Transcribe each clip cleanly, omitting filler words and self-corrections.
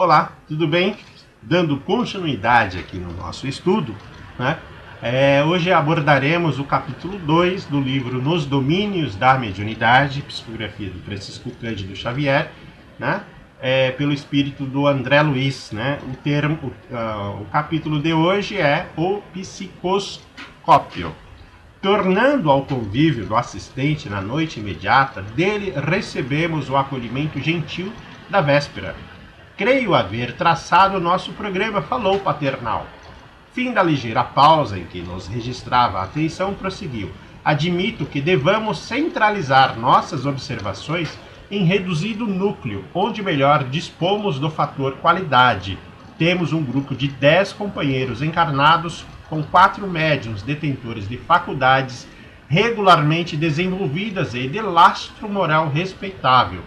Olá, tudo bem? Dando continuidade aqui no nosso estudo, né? Hoje abordaremos o capítulo 2 do livro Nos Domínios da Mediunidade, psicografia do Francisco Cândido Xavier, né? Pelo espírito do André Luiz, né? O capítulo de hoje é o psicoscópio. Tornando ao convívio do assistente na noite imediata, dele recebemos o acolhimento gentil da véspera. Creio haver traçado o nosso programa, falou Paternal. Fim da ligeira pausa em que nos registrava a atenção, prosseguiu. Admito que devamos centralizar nossas observações em reduzido núcleo, onde melhor dispomos do fator qualidade. Temos um grupo de 10 companheiros encarnados com 4 médiuns detentores de faculdades regularmente desenvolvidas e de lastro moral respeitável.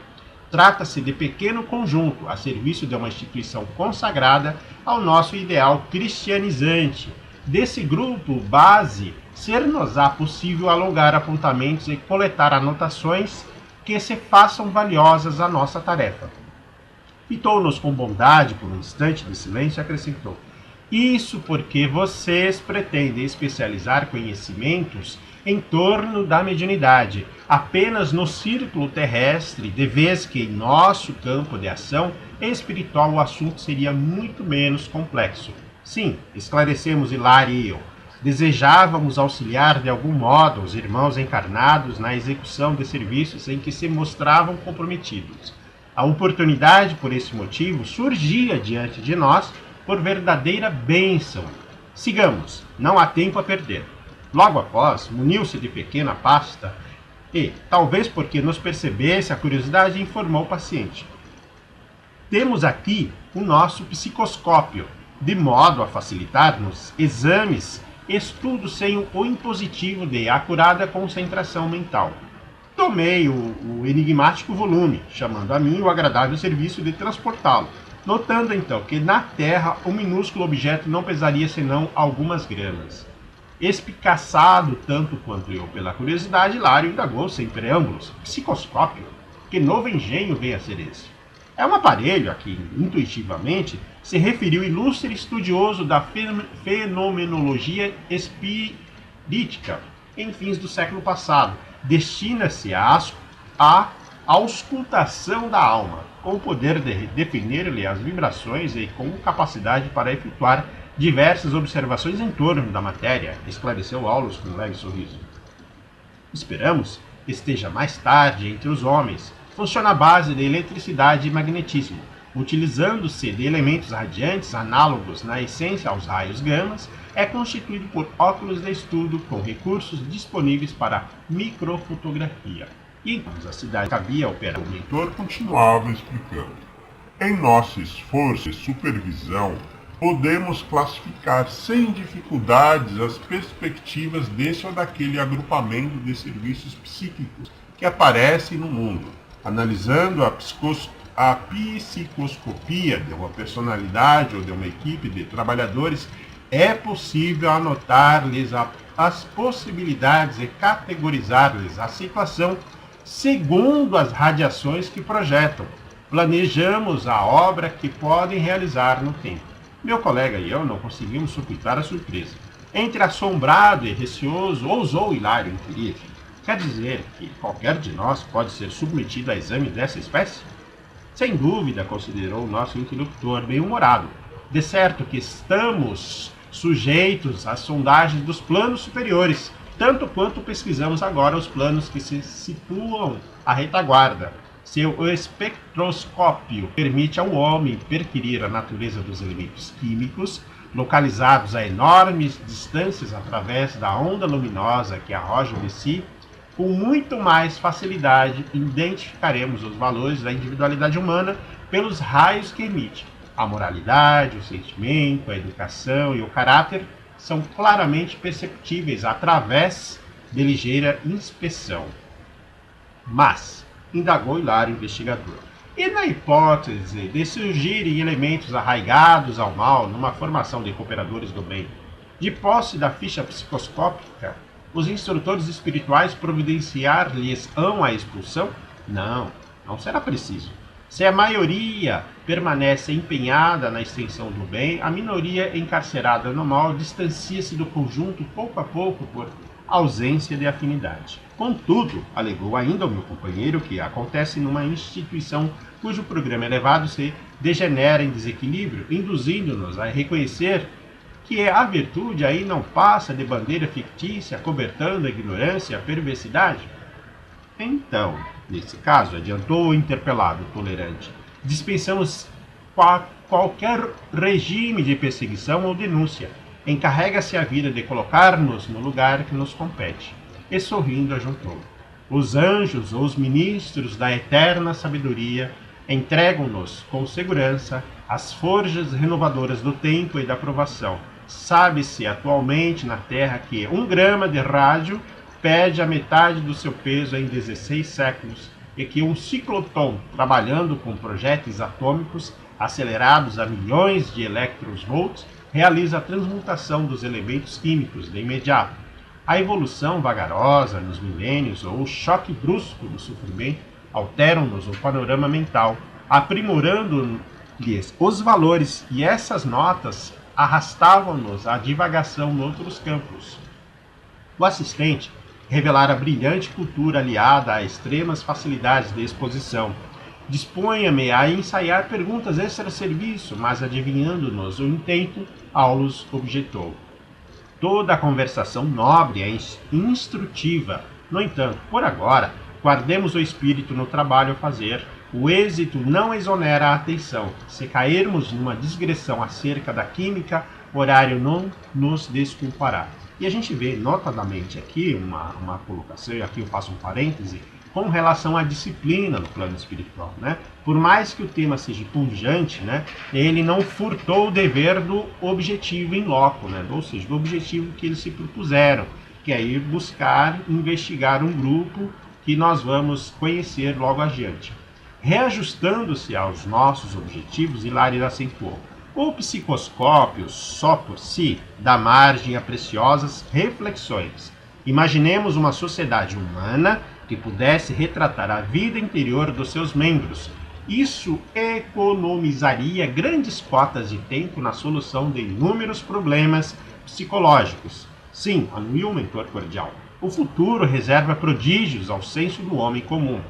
Trata-se de pequeno conjunto a serviço de uma instituição consagrada ao nosso ideal cristianizante. Desse grupo base, ser-nos-á possível alongar apontamentos e coletar anotações que se façam valiosas à nossa tarefa. Fitou-nos com bondade por um instante de silêncio e acrescentou: isso porque vocês pretendem especializar conhecimentos em torno da mediunidade, apenas no círculo terrestre, de vez que em nosso campo de ação espiritual o assunto seria muito menos complexo. Sim, esclarecemos Hilário e eu. Desejávamos auxiliar de algum modo os irmãos encarnados na execução de serviços em que se mostravam comprometidos. A oportunidade, por esse motivo, surgia diante de nós por verdadeira bênção. Sigamos, não há tempo a perder. Logo após, muniu-se de pequena pasta e, talvez porque nos percebesse a curiosidade, informou o paciente. Temos aqui o nosso psicoscópio, de modo a facilitar-nos exames, estudos sem o impositivo de acurada concentração mental. Tomei o enigmático volume, chamando a mim o agradável serviço de transportá-lo, notando então que na Terra o minúsculo objeto não pesaria senão algumas gramas. Espicaçado tanto quanto eu pela curiosidade, Hilário indagou sem preâmbulos: psicoscópio? Que novo engenho vem a ser esse? É um aparelho a que, intuitivamente, se referiu o ilustre estudioso da fenomenologia espirítica em fins do século passado. Destina-se à auscultação da alma, com o poder de definir-lhe as vibrações e com capacidade para efetuar diversas observações em torno da matéria, esclareceu Aulus com um leve sorriso. Esperamos que esteja mais tarde entre os homens. Funciona à base de eletricidade e magnetismo, utilizando-se de elementos radiantes análogos na essência aos raios gamas. É constituído por óculos de estudo com recursos disponíveis para microfotografia. E então a cidade cabia operar. O mentor continuava explicando. Em nosso esforço e supervisão, podemos classificar sem dificuldades as perspectivas desse ou daquele agrupamento de serviços psíquicos que aparecem no mundo, analisando a psicoscopia de uma personalidade ou de uma equipe de trabalhadores. É possível anotar-lhes as possibilidades e categorizar-lhes a situação segundo as radiações que projetam. Planejamos a obra que podem realizar no tempo. Meu colega e eu não conseguimos suportar a surpresa. Entre assombrado e receoso, ousou Hilário inquirir: quer dizer que qualquer de nós pode ser submetido a exame dessa espécie? Sem dúvida, considerou o nosso interlocutor bem-humorado. De certo que estamos sujeitos às sondagens dos planos superiores, tanto quanto pesquisamos agora os planos que se situam à retaguarda. Seu espectroscópio permite ao homem perquirir a natureza dos elementos químicos, localizados a enormes distâncias através da onda luminosa que arrojam de si. Com muito mais facilidade, identificaremos os valores da individualidade humana pelos raios que emite. A moralidade, o sentimento, a educação e o caráter são claramente perceptíveis através de ligeira inspeção. Mas, indagou Hilário, investigador, e na hipótese de surgirem elementos arraigados ao mal numa formação de cooperadores do bem, de posse da ficha psicoscópica, os instrutores espirituais providenciar-lhes-ão a expulsão? Não será preciso. Se a maioria permanece empenhada na extensão do bem, a minoria encarcerada no mal distancia-se do conjunto pouco a pouco por ausência de afinidade. Contudo, alegou ainda o meu companheiro, que acontece numa instituição cujo programa elevado se degenera em desequilíbrio, induzindo-nos a reconhecer que a virtude aí não passa de bandeira fictícia, cobertando a ignorância e a perversidade. Então, nesse caso, adiantou o interpelado tolerante, dispensamos qualquer regime de perseguição ou denúncia. Encarrega-se a vida de colocar-nos no lugar que nos compete. E sorrindo ajuntou: os anjos ou os ministros da eterna sabedoria entregam-nos com segurança as forjas renovadoras do tempo e da provação. Sabe-se atualmente na Terra que 1 grama de rádio perde a metade do seu peso em 16 séculos e que um ciclotron, trabalhando com projéteis atômicos acelerados a milhões de electronvolts, realiza a transmutação dos elementos químicos de imediato. A evolução vagarosa nos milênios ou o choque brusco do sofrimento alteram-nos o panorama mental, aprimorando-lhes os valores, e essas notas arrastavam-nos à divagação noutros campos. O assistente revelara brilhante cultura aliada a extremas facilidades de exposição. Disponha-me a ensaiar perguntas extra-serviço, mas adivinhando-nos o intento, Aulus objetou: toda a conversação nobre é instrutiva. No entanto, por agora, guardemos o espírito no trabalho a fazer. O êxito não exonera a atenção. Se cairmos numa digressão acerca da química, o horário não nos desculpará. E a gente vê notadamente aqui uma colocação, e aqui eu faço um parêntese, com relação à disciplina no plano espiritual, né? Por mais que o tema seja pungente, né, ele não furtou o dever do objetivo em loco, né? Ou seja, do objetivo que eles se propuseram, que é ir buscar, investigar um grupo que nós vamos conhecer logo adiante. Reajustando-se aos nossos objetivos, Hilário acentuou: o psicoscópio, só por si, dá margem a preciosas reflexões. Imaginemos uma sociedade humana que pudesse retratar a vida interior dos seus membros. Isso economizaria grandes cotas de tempo na solução de inúmeros problemas psicológicos. Sim, anuiu o mentor cordial, o futuro reserva prodígios ao senso do homem comum.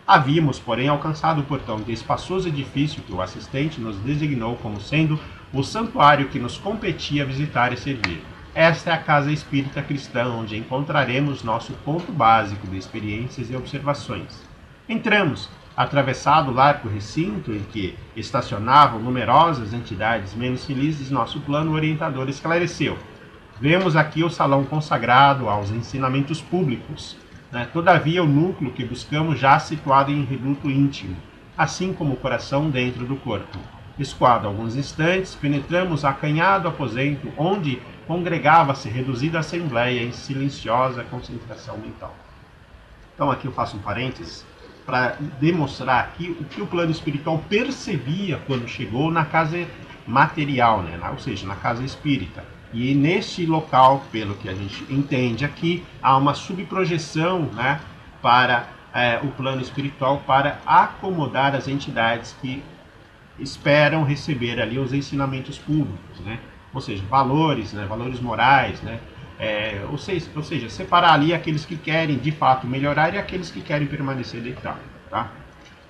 Havíamos, porém, alcançado o portão de espaçoso edifício que o assistente nos designou como sendo o santuário que nos competia visitar e servir. Esta é a casa espírita cristã, onde encontraremos nosso ponto básico de experiências e observações. Entramos, atravessado o largo recinto em que estacionavam numerosas entidades menos felizes, nosso plano orientador esclareceu: vemos aqui o salão consagrado aos ensinamentos públicos. Todavia, o núcleo que buscamos já situado em reduto íntimo, assim como o coração dentro do corpo. Escoado alguns instantes, penetramos acanhado aposento onde congregava-se reduzida assembleia em silenciosa concentração mental. Então aqui eu faço um parênteses para demonstrar aqui o que o plano espiritual percebia quando chegou na casa material, né? Ou seja, na casa espírita. E neste local, pelo que a gente entende aqui, há uma subprojeção, né, para o plano espiritual, para acomodar as entidades que esperam receber ali os ensinamentos públicos, né? Ou seja, valores, né, valores morais, né? Ou seja, separar ali aqueles que querem de fato melhorar e aqueles que querem permanecer deitados, tá?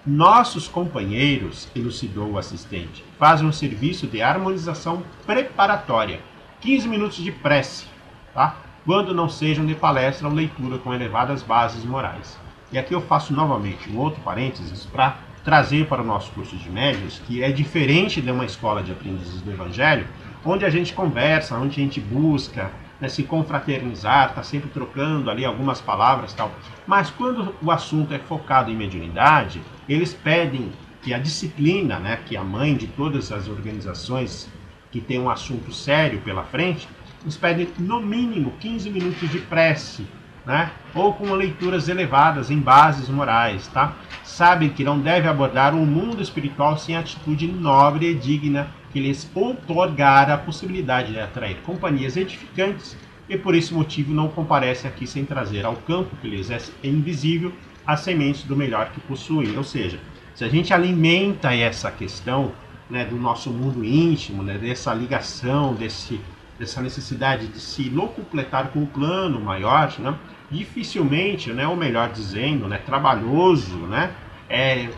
Nossos companheiros, elucidou o assistente, fazem um serviço de harmonização preparatória. 15 minutos de prece, tá? Quando não sejam de palestra ou leitura com elevadas bases morais. E aqui eu faço novamente um outro parênteses para trazer para o nosso curso de médiuns, que é diferente de uma escola de aprendizes do Evangelho, onde a gente conversa, onde a gente busca, né, se confraternizar, está sempre trocando ali algumas palavras e tal. Mas quando o assunto é focado em mediunidade, eles pedem que a disciplina, né, que é a mãe de todas as organizações que tem um assunto sério pela frente, nos pedem no mínimo 15 minutos de prece, né? Ou com leituras elevadas em bases morais, tá? Sabem que não deve abordar um mundo espiritual sem atitude nobre e digna que lhes outorgar a possibilidade de atrair companhias edificantes, e por esse motivo não comparece aqui sem trazer ao campo que lhes é invisível as sementes do melhor que possuem. Ou seja, Se a gente alimenta essa questão, né, do nosso mundo íntimo, né, dessa ligação, dessa necessidade de se locupletar com o plano maior, né, dificilmente, né, ou melhor dizendo, né, trabalhoso, né,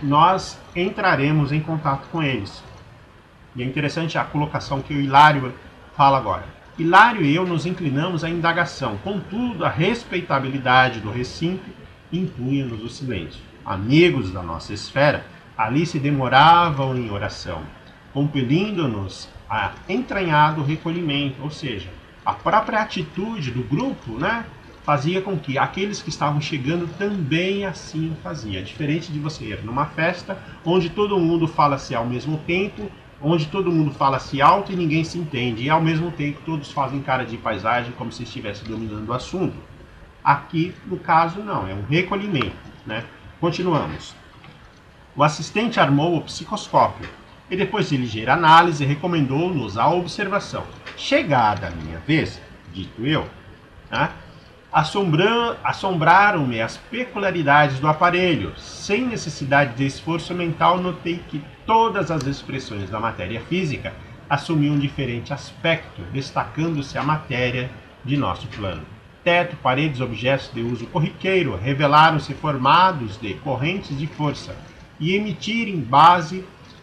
nós entraremos em contato com eles. E é interessante a colocação que o Hilário fala agora. Hilário e eu nos inclinamos à indagação, contudo, a respeitabilidade do recinto impunha-nos o silêncio. Amigos da nossa esfera ali se demoravam em oração, compelindo-nos a entranhado recolhimento, ou seja, a própria atitude do grupo, né, fazia com que aqueles que estavam chegando também assim fazia. Diferente de você ir numa festa onde todo mundo fala-se ao mesmo tempo, onde todo mundo fala-se alto e ninguém se entende, e ao mesmo tempo todos fazem cara de paisagem como se estivesse dominando o assunto. Aqui, no caso, não, é um recolhimento, né? Continuamos. O assistente armou o psicoscópio e, depois de ligeira análise, recomendou-nos a observação. Chegada a minha vez, dito eu, né, assombraram-me as peculiaridades do aparelho. Sem necessidade de esforço mental, notei que todas as expressões da matéria física assumiam um diferente aspecto, destacando-se a matéria de nosso plano. Teto, paredes, objetos de uso corriqueiro revelaram-se formados de correntes de força e emitirem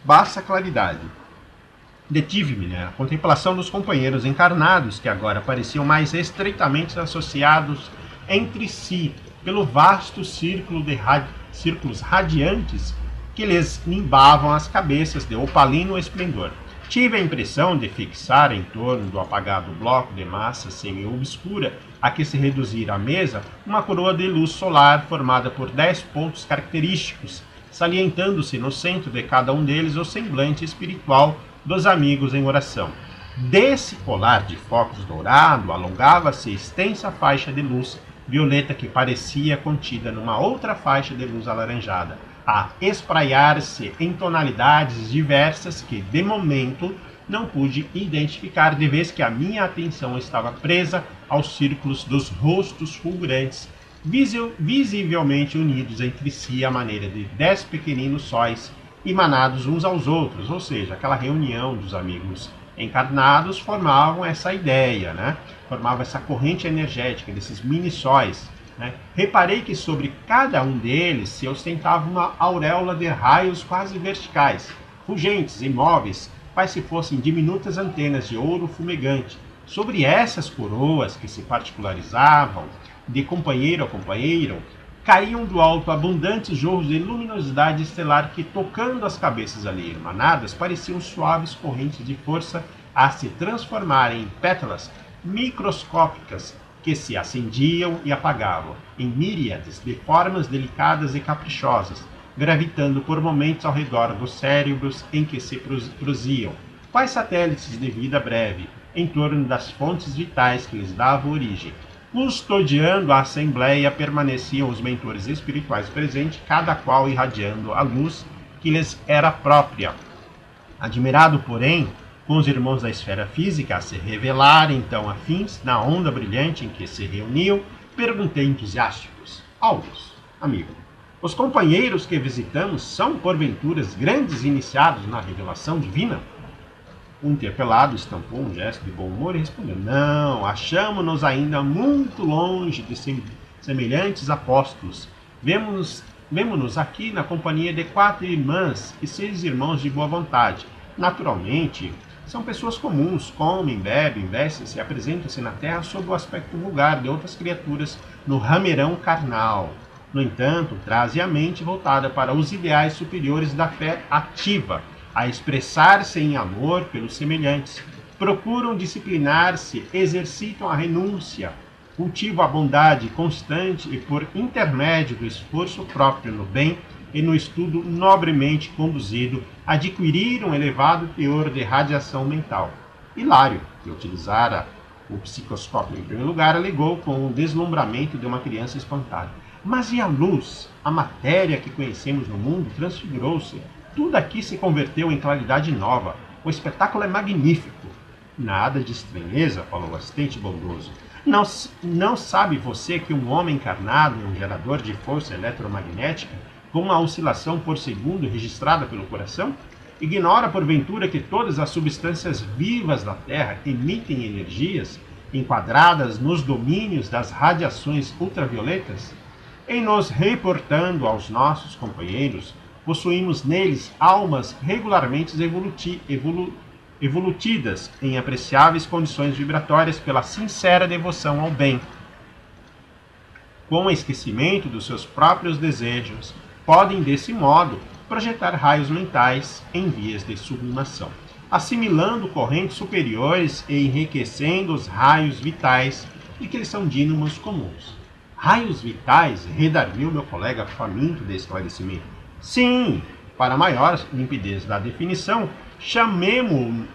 baixa claridade. Detive-me na contemplação dos companheiros encarnados, que agora pareciam mais estreitamente associados entre si pelo vasto círculo de círculos radiantes que lhes nimbavam as cabeças de opalino esplendor. Tive a impressão de fixar em torno do apagado bloco de massa semi-obscura a que se reduzira a mesa uma coroa de luz solar formada por 10 pontos característicos, salientando-se no centro de cada um deles o semblante espiritual dos amigos em oração. Desse colar de focos dourado alongava-se extensa faixa de luz violeta que parecia contida numa outra faixa de luz alaranjada, a espraiar-se em tonalidades diversas que, de momento, não pude identificar, de vez que a minha atenção estava presa aos círculos dos rostos fulgurantes, visivelmente unidos entre si à maneira de 10 pequeninos sóis emanados uns aos outros, ou seja, aquela reunião dos amigos encarnados formavam essa ideia, né? Formava essa corrente energética desses mini-sóis, né? Reparei que sobre cada um deles se ostentava uma auréola de raios quase verticais, fulgentes, imóveis, quais se fossem diminutas antenas de ouro fumegante. Sobre essas coroas que se particularizavam de companheiro a companheiro, caíam do alto abundantes jorros de luminosidade estelar que, tocando as cabeças ali emanadas, pareciam suaves correntes de força a se transformarem em pétalas microscópicas que se acendiam e apagavam, em míriades de formas delicadas e caprichosas, gravitando por momentos ao redor dos cérebros em que se produziam, quais satélites de vida breve, em torno das fontes vitais que lhes davam origem. Custodiando a assembleia permaneciam os mentores espirituais presentes, cada qual irradiando a luz que lhes era própria. Admirado, porém, com os irmãos da esfera física a se revelarem então afins na onda brilhante em que se reuniam, perguntei entusiásticos: Aulus, amigo, os companheiros que visitamos são, porventura, grandes iniciados na revelação divina? O interpelado estampou um gesto de bom humor e respondeu: Não, achamo-nos ainda muito longe de semelhantes apóstolos. Vemo-nos aqui na companhia de 4 irmãs e 6 irmãos de boa vontade. Naturalmente, são pessoas comuns, comem, bebem, vestem-se e apresentam-se na terra sob o aspecto vulgar de outras criaturas no rameirão carnal. No entanto, trazem a mente voltada para os ideais superiores da fé ativa, a expressar-se em amor pelos semelhantes, procuram disciplinar-se, exercitam a renúncia, cultivam a bondade constante e, por intermédio do esforço próprio no bem e no estudo nobremente conduzido, adquiriram um elevado teor de radiação mental. Hilário, que utilizara o psicoscópio em primeiro lugar, alegou com o deslumbramento de uma criança espantada: Mas e a luz? A matéria que conhecemos no mundo transfigurou-se. Tudo aqui se converteu em claridade nova. O espetáculo é magnífico. Nada de estranheza, falou o assistente bondoso. Não sabe você que um homem encarnado é um gerador de força eletromagnética com a oscilação por segundo registrada pelo coração? Ignora, porventura, que todas as substâncias vivas da Terra emitem energias enquadradas nos domínios das radiações ultravioletas? Em nos reportando aos nossos companheiros, possuímos neles almas regularmente evolutidas em apreciáveis condições vibratórias pela sincera devoção ao bem. Com o esquecimento dos seus próprios desejos, podem, desse modo, projetar raios mentais em vias de sublimação, assimilando correntes superiores e enriquecendo os raios vitais de que eles são dínamos comuns. Raios vitais? Redarguiu meu colega faminto de esclarecimento. Sim, para maior limpidez da definição, chamemo-lhes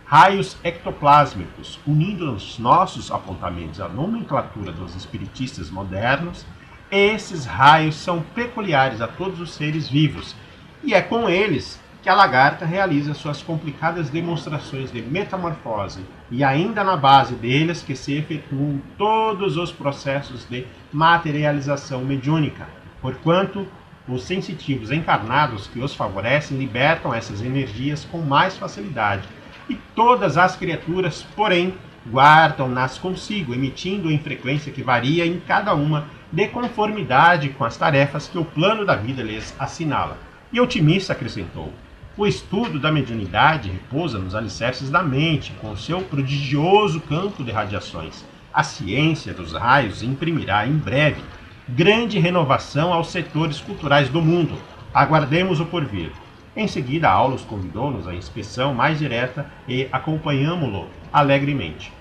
raios ectoplásmicos, unindo os nossos apontamentos à nomenclatura dos espiritistas modernos. Esses raios são peculiares a todos os seres vivos, e é com eles que a lagarta realiza suas complicadas demonstrações de metamorfose, e ainda na base deles que se efetuam todos os processos de materialização mediúnica, porquanto os sensitivos encarnados que os favorecem libertam essas energias com mais facilidade, e todas as criaturas, porém, guardam-nas consigo, emitindo em frequência que varia em cada uma, de conformidade com as tarefas que o plano da vida lhes assinala. E otimista acrescentou: o estudo da mediunidade repousa nos alicerces da mente, com seu prodigioso campo de radiações. A ciência dos raios imprimirá em breve grande renovação aos setores culturais do mundo. Aguardemos o porvir. Em seguida, a aula os convidou-nos à inspeção mais direta e acompanhamo-lo alegremente.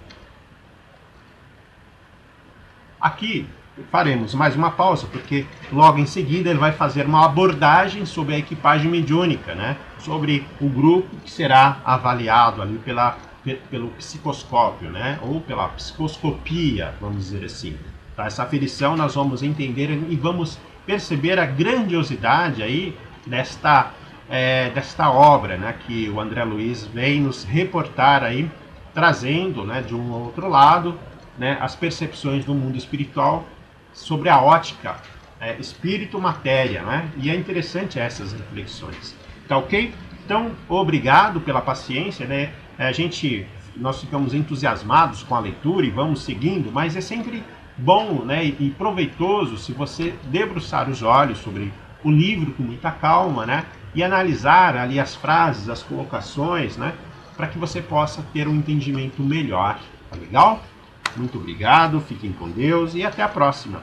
Aqui faremos mais uma pausa, porque logo em seguida ele vai fazer uma abordagem sobre a equipagem mediúnica, né? Sobre o grupo que será avaliado ali pelo psicoscópio, né? Ou pela psicoscopia, vamos dizer assim. Tá? Essa aferição nós vamos entender e vamos perceber a grandiosidade aí desta obra, né? Que o André Luiz vem nos reportar aí, trazendo, né, de um outro lado, né, as percepções do mundo espiritual sobre a ótica espírito-matéria, né? E é interessante essas reflexões. Tá ok? Então, obrigado pela paciência, né? Nós ficamos entusiasmados com a leitura e vamos seguindo, mas é sempre bom, né, e proveitoso se você debruçar os olhos sobre o livro com muita calma, né? E analisar ali as frases, as colocações, né? Para que você possa ter um entendimento melhor. Tá legal? Muito obrigado, fiquem com Deus e até a próxima.